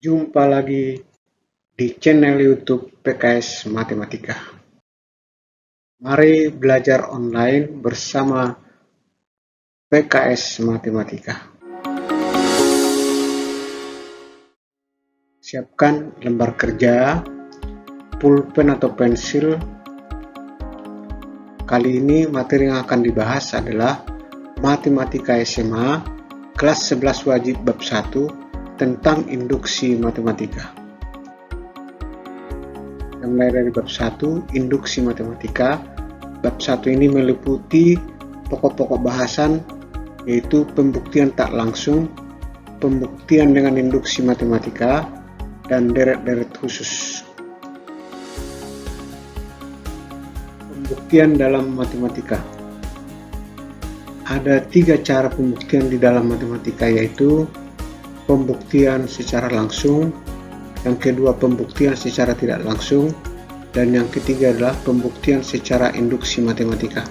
Jumpa lagi di channel YouTube PKS Matematika. Mari belajar online bersama PKS Matematika. Siapkan lembar kerja, pulpen atau pensil. Kali ini materi yang akan dibahas adalah Matematika SMA kelas 11 wajib bab 1 tentang induksi matematika. Mulai dari bab 1, induksi matematika. Bab 1 ini meliputi pokok-pokok bahasan, yaitu pembuktian tak langsung, pembuktian dengan induksi matematika, dan deret-deret khusus. Pembuktian dalam matematika. Ada 3 cara pembuktian di dalam matematika, yaitu pembuktian secara langsung, yang kedua pembuktian secara tidak langsung, dan yang ketiga adalah pembuktian secara induksi matematika.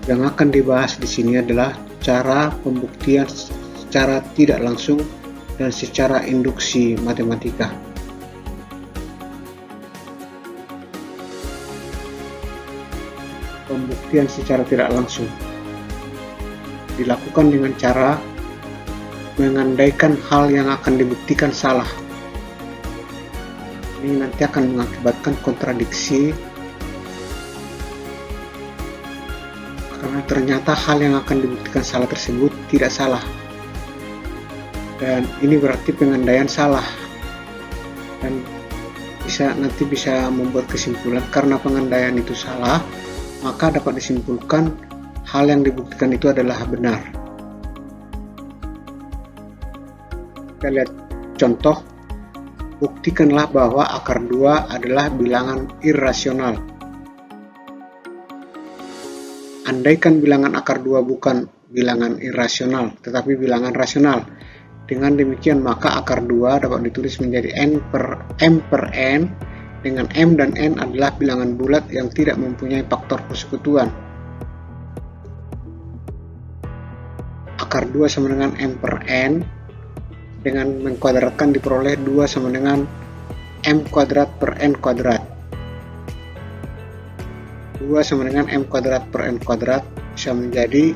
Yang akan dibahas di sini adalah cara pembuktian secara tidak langsung dan secara induksi matematika. Pembuktian secara tidak langsung dilakukan dengan cara mengandaikan hal yang akan dibuktikan salah. Ini nanti akan mengakibatkan kontradiksi, karena ternyata hal yang akan dibuktikan salah tersebut tidak salah, dan ini berarti pengandaian salah, dan nanti bisa membuat kesimpulan karena pengandaian itu salah, maka dapat disimpulkan hal yang dibuktikan itu adalah benar. Kita lihat contoh. Buktikanlah bahwa akar 2 adalah bilangan irrasional. Andaikan bilangan akar 2 bukan bilangan irrasional, tetapi bilangan rasional. Dengan demikian maka akar 2 dapat ditulis menjadi m per n, dengan m dan n adalah bilangan bulat yang tidak mempunyai faktor persekutuan. Akar 2 sama dengan m per n, dengan mengkuadratkan diperoleh 2 sama dengan m kuadrat per n kuadrat. 2 sama dengan m kuadrat per n kuadrat bisa menjadi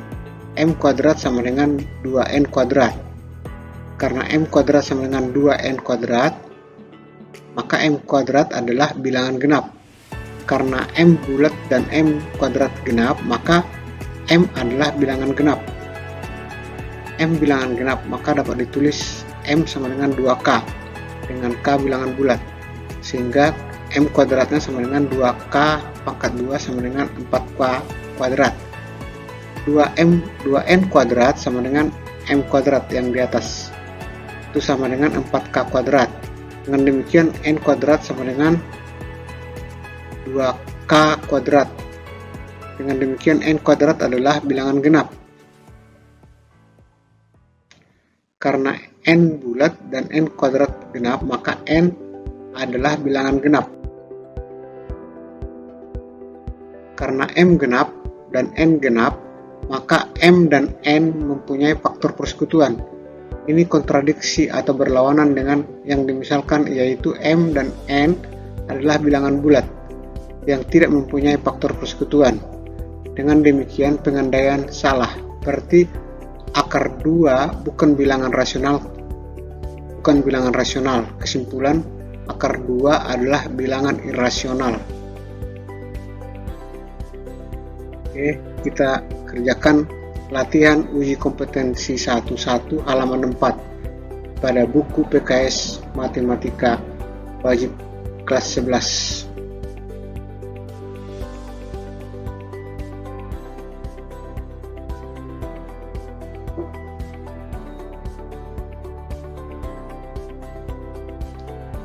m kuadrat sama dengan 2n kuadrat. Karena m kuadrat sama dengan 2n kuadrat, maka m kuadrat adalah bilangan genap. Karena m bulat dan m kuadrat genap, maka m adalah bilangan genap. M bilangan genap, maka dapat ditulis M sama dengan 2K dengan K bilangan bulat, sehingga M kuadratnya sama dengan 2K pangkat 2 sama dengan 4K kuadrat. 2N kuadrat sama dengan M kuadrat yang di atas, itu sama dengan 4K kuadrat. Dengan demikian N kuadrat sama dengan 2K kuadrat. Dengan demikian N kuadrat adalah bilangan genap. Karena n bulat dan n kuadrat genap, maka n adalah bilangan genap. Karena m genap dan n genap, maka m dan n mempunyai faktor persekutuan. Ini kontradiksi atau berlawanan dengan yang dimisalkan, yaitu m dan n adalah bilangan bulat yang tidak mempunyai faktor persekutuan. Dengan demikian pengandaian salah, berarti akar 2 bukan bilangan rasional. Kesimpulan, akar 2 adalah bilangan irrasional. Oke, kita kerjakan latihan uji kompetensi 1.1 halaman 4 pada buku PKS Matematika wajib kelas 11.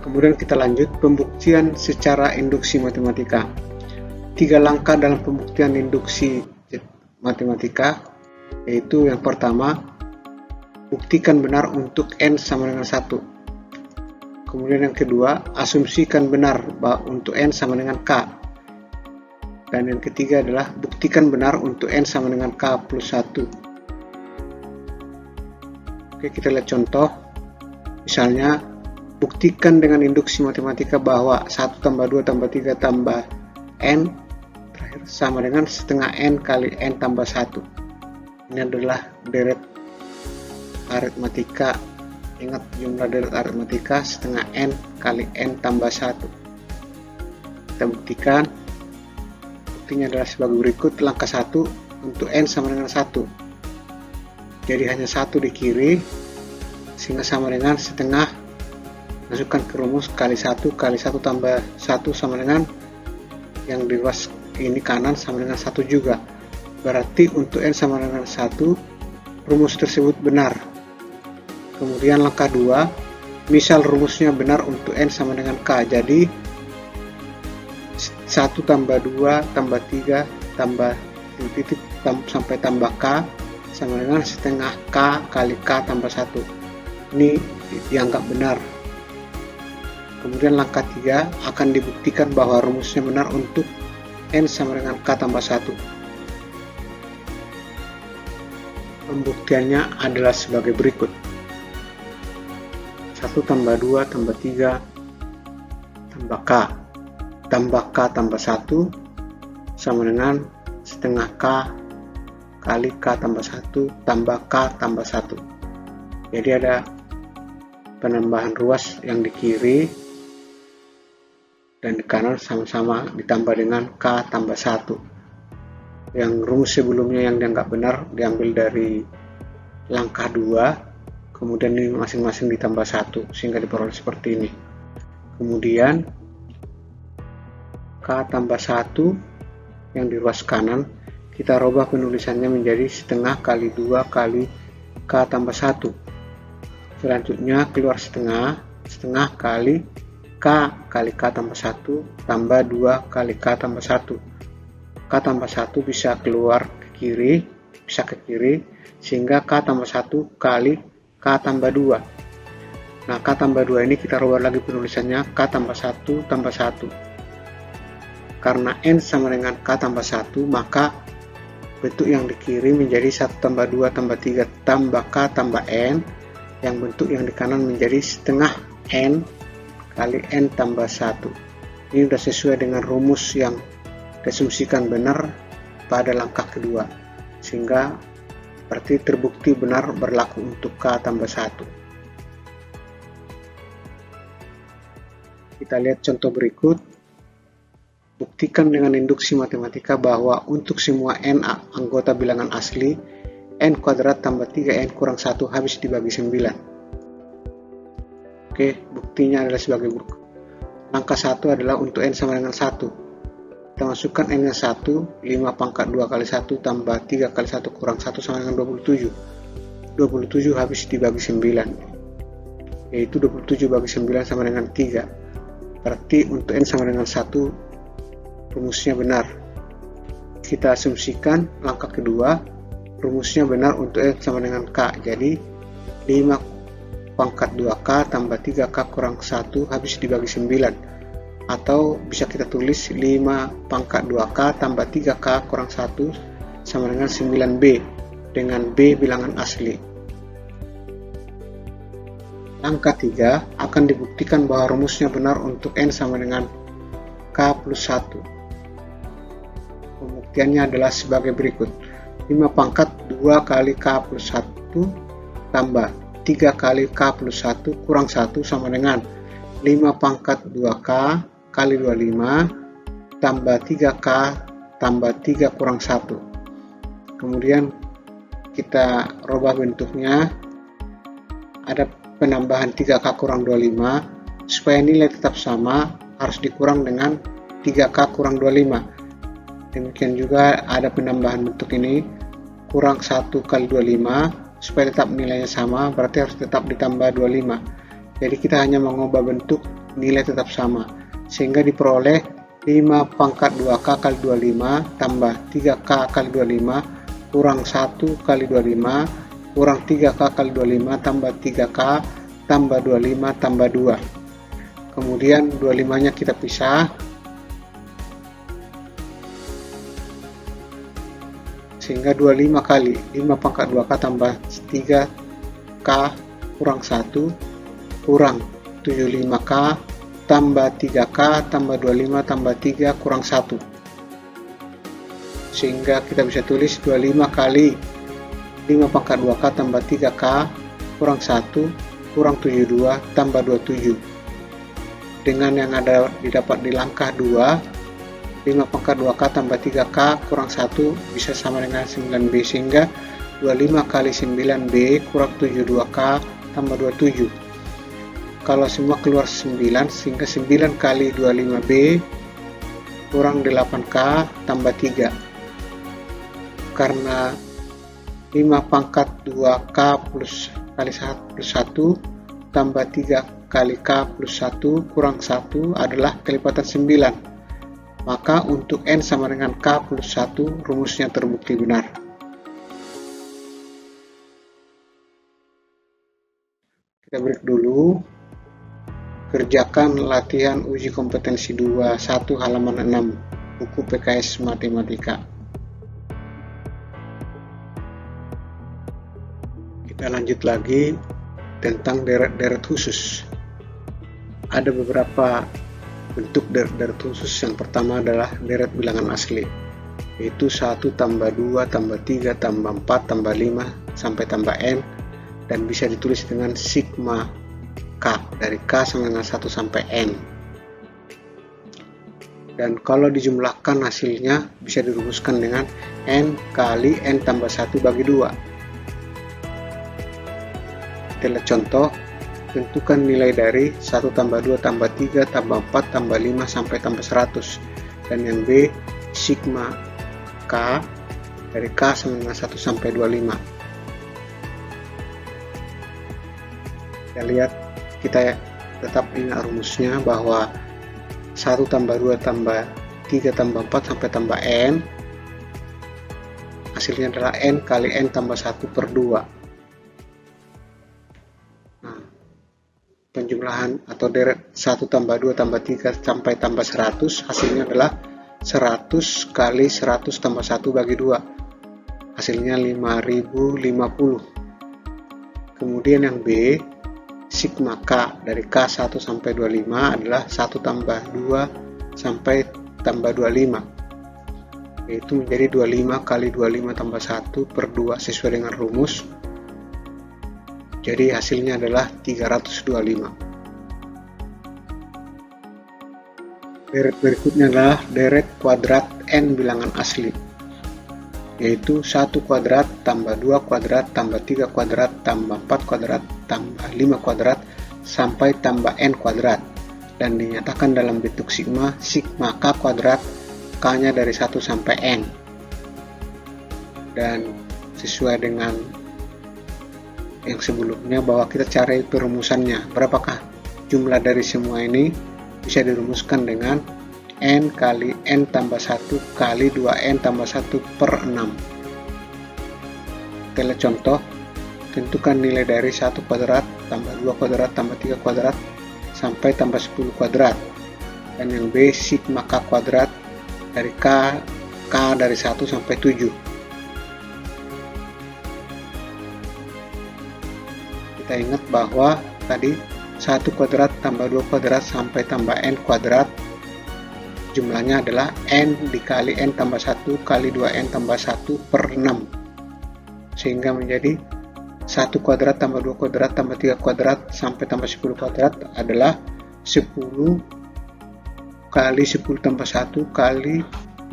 Kemudian kita lanjut pembuktian secara induksi matematika. 3 langkah dalam pembuktian induksi matematika, yaitu yang pertama, buktikan benar untuk n sama dengan 1. Kemudian yang kedua, asumsikan benar untuk n sama dengan k. Dan yang ketiga adalah buktikan benar untuk n sama dengan k plus 1. Oke, kita lihat contoh. Misalnya, buktikan dengan induksi matematika bahwa 1 tambah 2 tambah 3 tambah N terakhir sama dengan setengah N kali N tambah 1. Ini adalah deret aritmatika. Ingat, jumlah deret aritmatika setengah N kali N tambah 1. Kita buktikan. Buktinya adalah sebagai berikut. Langkah 1, untuk N sama dengan 1. Jadi hanya 1 di kiri, sehingga sama dengan setengah. Masukkan ke rumus kali 1 kali 1 tambah 1 sama dengan yang di ruas ini kanan sama dengan 1 juga. Berarti untuk N sama dengan 1, rumus tersebut benar. Kemudian langkah 2, misal rumusnya benar untuk N sama dengan K. Jadi 1 tambah 2 tambah 3 tambah titik sampai tambah K sama dengan setengah K kali K tambah 1. Ini dianggap benar. Kemudian langkah 3, akan dibuktikan bahwa rumusnya benar untuk N sama dengan K tambah 1. Pembuktiannya adalah sebagai berikut. 1 tambah 2 tambah 3 tambah K tambah 1 sama dengan setengah K kali K tambah 1 tambah K tambah 1. Jadi ada penambahan ruas yang di kiri dan di kanan sama-sama ditambah dengan K tambah 1. Yang rumus sebelumnya yang dianggap benar diambil dari langkah 2, kemudian ini masing-masing ditambah 1 sehingga diperoleh seperti ini. Kemudian K tambah 1 yang di ruas kanan kita rubah penulisannya menjadi setengah kali 2 kali K tambah 1. Selanjutnya keluar setengah kali K kali K tambah 1 tambah 2 kali K tambah 1. K tambah 1 bisa keluar ke kiri, sehingga K tambah 1 kali K tambah 2. Nah, K tambah 2 ini kita rubah lagi penulisannya K tambah 1 tambah 1. Karena N sama dengan K tambah 1, maka bentuk yang di kiri menjadi 1 tambah 2 tambah 3 tambah K tambah N. Yang bentuk yang di kanan menjadi setengah N kali N tambah 1. Ini sudah sesuai dengan rumus yang diasumsikan benar pada langkah kedua. Sehingga berarti terbukti benar berlaku untuk K tambah 1. Kita lihat contoh berikut. Buktikan dengan induksi matematika bahwa untuk semua N anggota bilangan asli, N kuadrat tambah 3N kurang 1 habis dibagi 9. Oke, buktinya adalah sebagai berikut. Langkah 1 adalah untuk N sama dengan 1. Kita masukkan N nya 1, 5 pangkat 2 kali 1 tambah 3 kali 1 kurang 1 sama dengan 27. 27 habis dibagi 9, yaitu 27 bagi 9 sama dengan 3. Berarti untuk N sama dengan 1, rumusnya benar. Kita asumsikan langkah kedua, rumusnya benar untuk N sama dengan K. Jadi 5 pangkat 2K tambah 3K kurang 1 habis dibagi 9. Atau bisa kita tulis 5 pangkat 2K tambah 3K kurang 1 sama dengan 9B, dengan B bilangan asli. Langkah 3, akan dibuktikan bahwa rumusnya benar untuk N sama dengan K plus 1. Pembuktiannya adalah sebagai berikut. 5 pangkat 2 kali K plus 1 tambah 3 kali K plus 1 kurang 1 sama dengan 5 pangkat 2K kali 25 tambah 3K tambah 3 kurang 1. Kemudian kita rubah bentuknya. Ada penambahan 3K kurang 25. Supaya nilai tetap sama, harus dikurang dengan 3K kurang 25. Demikian juga ada penambahan bentuk ini, kurang 1 kali 25. Supaya tetap nilainya sama, berarti harus tetap ditambah 25. Jadi kita hanya mengubah bentuk, nilai tetap sama. Sehingga diperoleh 5 pangkat 2K kali 25 tambah 3K kali 25 kurang 1 kali 25 kurang 3K kali 25 tambah 3K tambah 25 tambah 2. Kemudian 25 nya kita pisah, sehingga 25 kali 5 pangkat 2K tambah 3K kurang 1 kurang 75K tambah 3K tambah 25 tambah 3 kurang 1. Sehingga kita bisa tulis 25 kali 5 pangkat 2K tambah 3K kurang 1 kurang 72 tambah 27. Dengan yang ada didapat di langkah 2, 5 pangkat 2K tambah 3K kurang 1 bisa sama dengan 9B, sehingga 25 kali 9B kurang 72K tambah 27. Kalau semua keluar 9, sehingga 9 kali 25B kurang 8K tambah 3. Karena 5 pangkat 2K plus kali 1 plus 1 tambah 3 kali K plus 1 kurang 1 adalah kelipatan 9. Maka untuk N sama dengan K plus 1 rumusnya terbukti benar. Kita break dulu. Kerjakan latihan uji kompetensi 2 1 halaman 6 buku PKS Matematika. Kita lanjut lagi tentang deret-deret khusus. Ada beberapa bentuk deret-deret khusus. Yang pertama adalah deret bilangan asli, yaitu 1 tambah 2 tambah 3 tambah 4 tambah 5 sampai tambah N, dan bisa ditulis dengan sigma K, dari K sama dengan 1 sampai N. Dan kalau dijumlahkan hasilnya bisa dirumuskan dengan N kali N tambah 1 bagi 2. Kita lihat contoh. Tentukan nilai dari 1 tambah 2 tambah 3 tambah 4 tambah 5 sampai tambah 100. Dan yang B, sigma K dari K sama dengan 1 sampai 25. Kita lihat, kita tetap ingat rumusnya bahwa 1 tambah 2 tambah 3 tambah 4 sampai tambah N, hasilnya adalah N kali N tambah 1 per 2. Penjumlahan atau deret 1 tambah 2 tambah 3 sampai tambah 100, hasilnya adalah 100 kali 100 tambah 1 bagi 2, hasilnya 5050. Kemudian yang B, sigma K dari K 1 sampai 25 adalah 1 tambah 2 sampai tambah 25, yaitu menjadi 25 kali 25 tambah 1 per 2 sesuai dengan rumus. Jadi hasilnya adalah 325. Deret berikutnya adalah deret kuadrat N bilangan asli, yaitu 1 kuadrat tambah 2 kuadrat tambah 3 kuadrat tambah 4 kuadrat tambah 5 kuadrat sampai tambah N kuadrat, dan dinyatakan dalam bentuk sigma K kuadrat, K-nya dari 1 sampai N. Dan sesuai dengan yang sebelumnya bahwa kita cari perumusannya, berapakah jumlah dari semua ini, bisa dirumuskan dengan N kali N tambah 1 kali 2N tambah 1 per 6. Kita lihat contoh. Tentukan nilai dari 1 kuadrat tambah 2 kuadrat tambah 3 kuadrat sampai tambah 10 kuadrat. Dan yang B, sigma K kuadrat dari K dari 1 sampai 7. Kita ingat bahwa tadi 1 kuadrat tambah 2 kuadrat sampai tambah N kuadrat, jumlahnya adalah N dikali N tambah 1 kali 2N tambah 1 per 6, sehingga menjadi 1 kuadrat tambah 2 kuadrat tambah 3 kuadrat sampai tambah 10 kuadrat adalah 10 kali 10 tambah 1 kali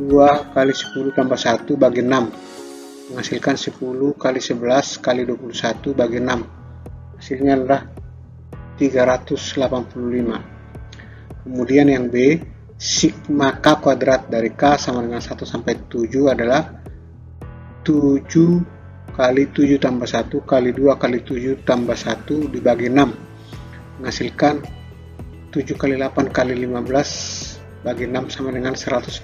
2 kali 10 tambah 1 bagi 6, menghasilkan 10 kali 11 kali 21 bagi 6. Hasilnya adalah 385. Kemudian yang B, sigma K kuadrat dari K sama dengan 1 sampai 7 adalah 7 kali 7 tambah 1 kali 2 kali 7 tambah 1 dibagi 6, menghasilkan 7 kali 8 kali 15 bagi 6 sama dengan 140.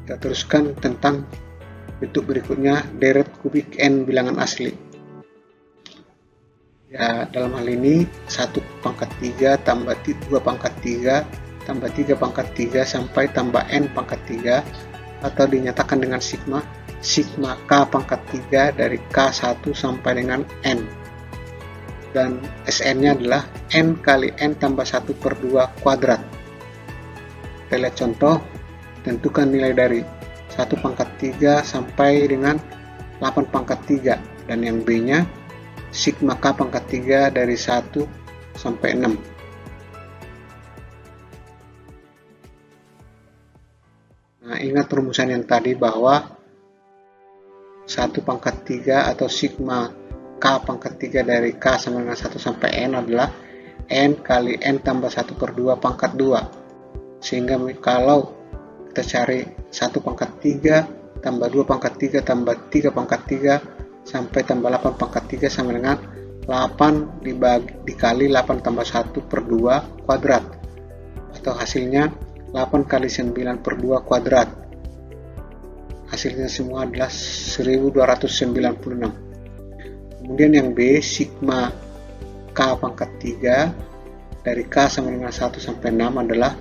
Kita teruskan tentang bentuk berikutnya, deret kubik N bilangan asli. Ya, dalam hal ini 1 pangkat 3 tambah 2 pangkat 3 tambah 3 pangkat 3 sampai tambah N pangkat 3, atau dinyatakan dengan sigma sigma K pangkat 3 dari K1 sampai dengan N. Dan Sn-nya adalah N kali N tambah 1 per 2 kuadrat. Kita lihat contoh, tentukan nilai dari 1 pangkat 3 sampai dengan 8 pangkat 3. Dan yang B-nya, sigma K pangkat 3 dari 1 sampai 6. Nah, ingat rumusan yang tadi bahwa 1 pangkat 3 atau sigma K pangkat 3 dari K sama dengan 1 sampai N adalah N kali N tambah 1 per 2 pangkat 2. Sehingga kalau kita cari 1 pangkat 3 tambah 2 pangkat 3 tambah 3 pangkat 3 sampai tambah 8 pangkat 3 sama dengan 8 dikali 8 tambah 1 per 2 kuadrat. Atau hasilnya 8 kali 9 per 2 kuadrat. Hasilnya semua adalah 1296. Kemudian yang B, sigma K pangkat 3 dari K sama dengan 1 sampai 6 adalah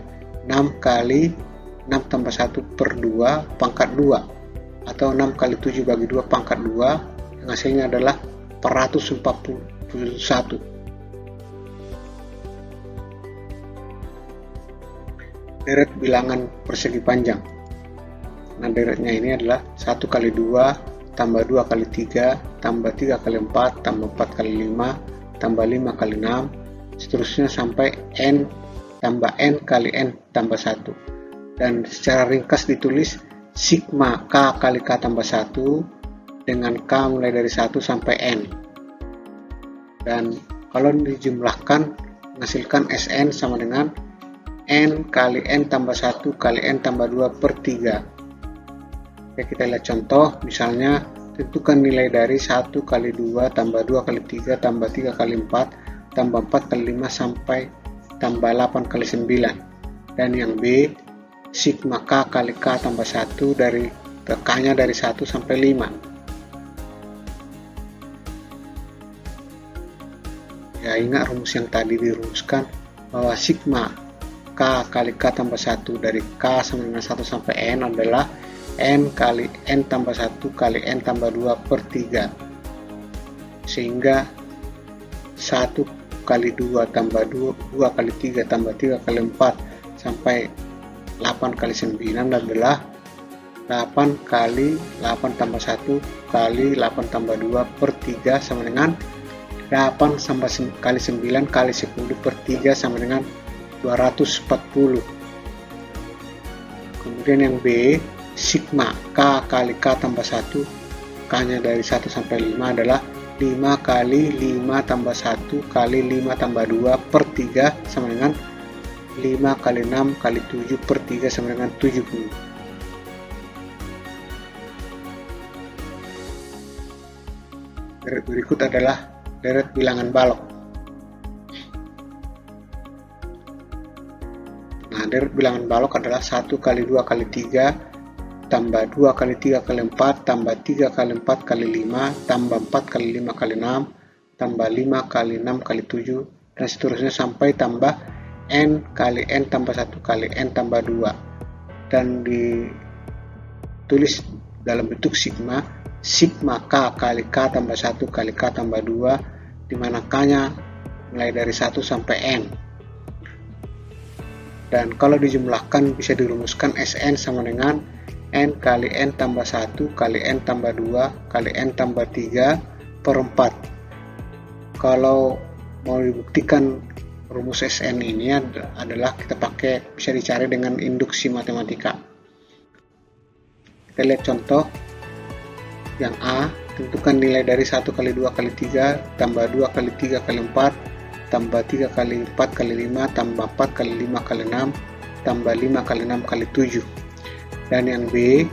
6 kali 6 tambah 1 per 2 pangkat 2. Atau 6 kali 7 bagi 2 pangkat 2. Yang hasilnya adalah 441. Deret bilangan persegi panjang. Nah, deretnya ini adalah 1 kali 2 tambah 2 kali 3 tambah 3 kali 4 tambah 4 kali 5 tambah 5 kali 6 seterusnya sampai N tambah N kali N tambah 1. Dan secara ringkas ditulis sigma K kali K tambah 1 dengan K mulai dari 1 sampai N. Dan kalau dijumlahkan menghasilkan Sn sama dengan N kali N tambah 1 kali N tambah 2 per 3. Oke, kita lihat contoh, misalnya tentukan nilai dari 1 kali 2 tambah 2 kali 3 tambah 3 kali 4 tambah 4 kali 5 sampai tambah 8 kali 9. Dan yang B, sigma K kali K tambah 1 dari K-nya dari 1 sampai 5. Ya, ingat rumus yang tadi dirumuskan bahwa sigma K kali K tambah 1 dari K sama dengan 1 sampai N adalah N kali N tambah 1 kali N tambah 2 per 3. Sehingga 1 kali 2 tambah 2 kali 3 tambah 3 kali 4 sampai 8 kali 9 adalah 8 kali 8 tambah 1 kali 8 tambah 2 per 3 sama dengan 8 kali 9 kali 10 per 3 sama dengan 240. Kemudian yang B, sigma K kali K tambah 1, K-nya dari 1 sampai 5 adalah 5 kali 5 tambah 1 kali 5 tambah 2 per 3 sama dengan 5 kali 6 kali 7 per 3 sama dengan 70. Deret berikut adalah deret bilangan balok. Nah, deret bilangan balok adalah 1 kali 2 kali 3 tambah 2 kali 3 kali 4 tambah 3 kali 4 kali 5 tambah 4 kali 5 kali 6 tambah 5 kali 6 kali 7 dan seterusnya sampai tambah N kali N tambah 1 kali N tambah 2. Dan ditulis dalam bentuk sigma K kali K tambah 1 kali K tambah 2, di mana K-nya mulai dari 1 sampai N. Dan kalau dijumlahkan bisa dirumuskan Sn sama dengan N kali N tambah 1 kali N tambah 2 kali N tambah 3 per 4. Kalau mau dibuktikan rumus Sn ini adalah kita bisa dicari dengan induksi matematika. Kita lihat contoh yang A. Tentukan nilai dari 1 kali 2 kali 3 tambah 2 kali 3 kali 4 tambah 3 kali 4 kali 5 tambah 4 kali 5 kali 6 tambah 5 kali 6 kali 7. Dan yang B,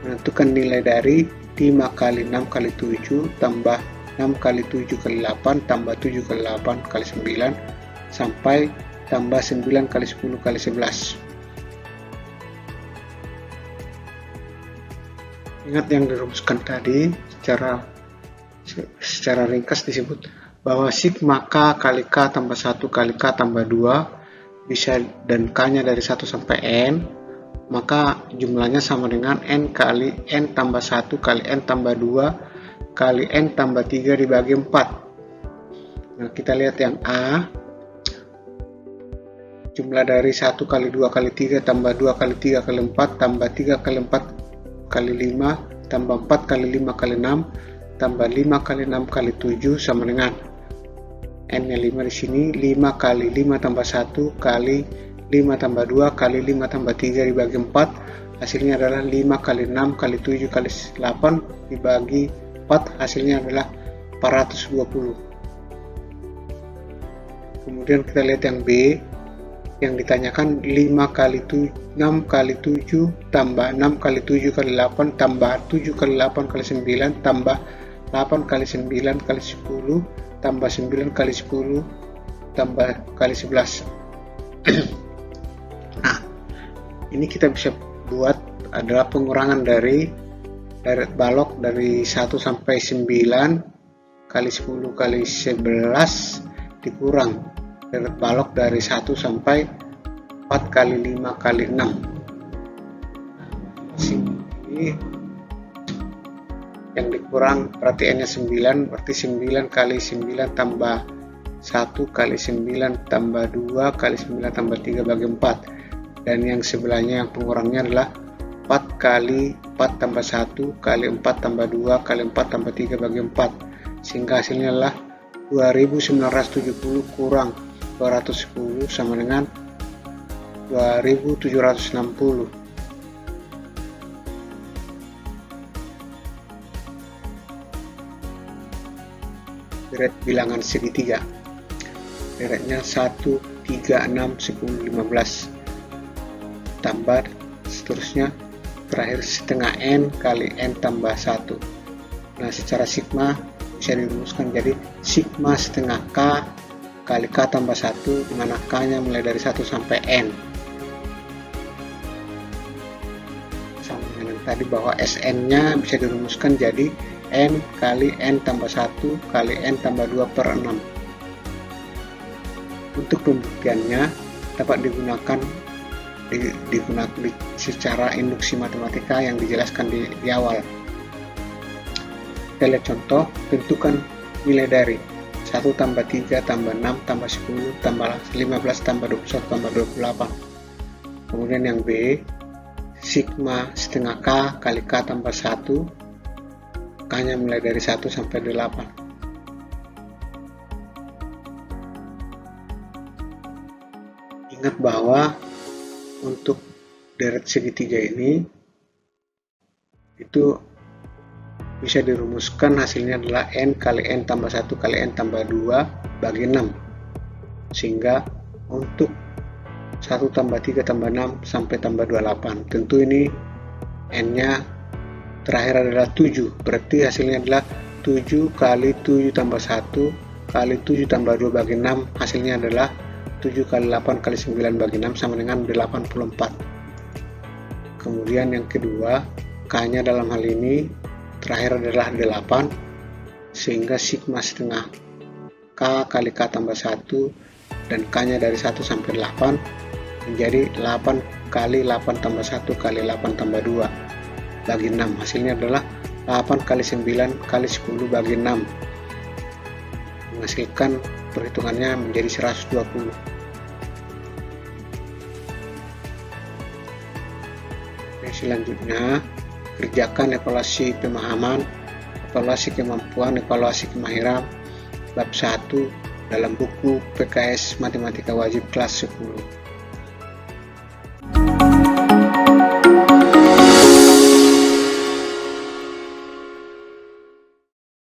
menentukan nilai dari 5 kali 6 kali 7 tambah 6 kali 7 kali 8 tambah 7 kali 8 kali 9 sampai tambah 9 kali 10 kali 11. Ingat yang dirumuskan tadi secara ringkas disebut bahwa sigma K kali K tambah 1 kali K tambah 2 bisa, dan K-nya dari 1 sampai N maka jumlahnya sama dengan N kali N tambah 1 kali N tambah 2 kali N tambah 3 dibagi 4. Nah, kita lihat yang A. Jumlah dari 1 kali 2 kali 3 tambah 2 kali 3 kali 4 tambah 3 kali 4 kali 5 tambah 4 kali 5 kali 6 tambah 5 kali 6 kali 7 sama dengan N-nya 5 di sini, 5 kali 5 tambah 1 kali 5 tambah 2 kali 5 tambah 3 dibagi 4, hasilnya adalah 5 kali 6 kali 7 kali 8 dibagi 4, hasilnya adalah 420. Kemudian kita lihat yang B, yang ditanyakan 5 kali 6 kali 7 tambah 6 kali 7 kali 8 tambah 7 kali 8 kali 9 tambah 8 kali 9 kali 10 tambah 9 kali 10 tambah kali 11. Nah, ini kita bisa buat adalah pengurangan dari deret balok dari 1 sampai 9 kali 10 kali 11 dikurang deret balok dari 1 sampai 4 kali 5 kali 6. Sini yang dikurang berarti N nya 9, berarti 9 kali 9 tambah 1 kali 9 tambah 2 kali 9 tambah 3 bagi 4, dan yang sebelahnya yang pengurangnya adalah 4 kali 4 tambah 1 kali 4 tambah 2 kali 4 tambah 3 bagi 4, sehingga hasilnya adalah 2970 kurang 210 sama dengan 2760. Deret bilangan segitiga, deretnya 1, 3, 6, 10, 15 tambah seterusnya, terakhir setengah N kali N tambah 1. Nah, secara sigma bisa dirumuskan jadi sigma setengah K kali K tambah 1, dimana K nya mulai dari 1 sampai N, sama dengan tadi bahwa Sn nya bisa dirumuskan jadi N kali N tambah 1 kali N tambah 2 per 6. Untuk pembuktiannya dapat digunakan secara induksi matematika yang dijelaskan di awal. Kita lihat contoh, tentukan nilai dari 1 tambah 3 tambah 6 tambah 10 tambah 15 tambah 21 tambah 28. Kemudian yang B, sigma setengah K kali K tambah 1, K nya mulai dari 1 sampai 8. Ingat bahwa untuk deret segitiga ini itu bisa dirumuskan hasilnya adalah N kali N tambah 1 kali N tambah 2 bagi 6, sehingga untuk 1 tambah 3 tambah 6 sampai tambah 28, tentu ini N nya terakhir adalah 7, berarti hasilnya adalah 7 kali 7 tambah 1 kali 7 tambah 2 bagi 6, hasilnya adalah 7 kali 8 kali 9 bagi 6 sama dengan 84. Kemudian yang kedua, K nya dalam hal ini terakhir adalah 8, sehingga sigma setengah K kali K tambah 1 dan K nya dari 1 sampai 8 menjadi 8 kali 8 tambah 1 kali 8 tambah 2 bagi 6, hasilnya adalah 8 kali 9 kali 10 bagi 6, menghasilkan perhitungannya menjadi 120. Selanjutnya, kerjakan evaluasi pemahaman, evaluasi kemampuan, evaluasi kemahiran bab 1 dalam buku PKS Matematika Wajib kelas 10.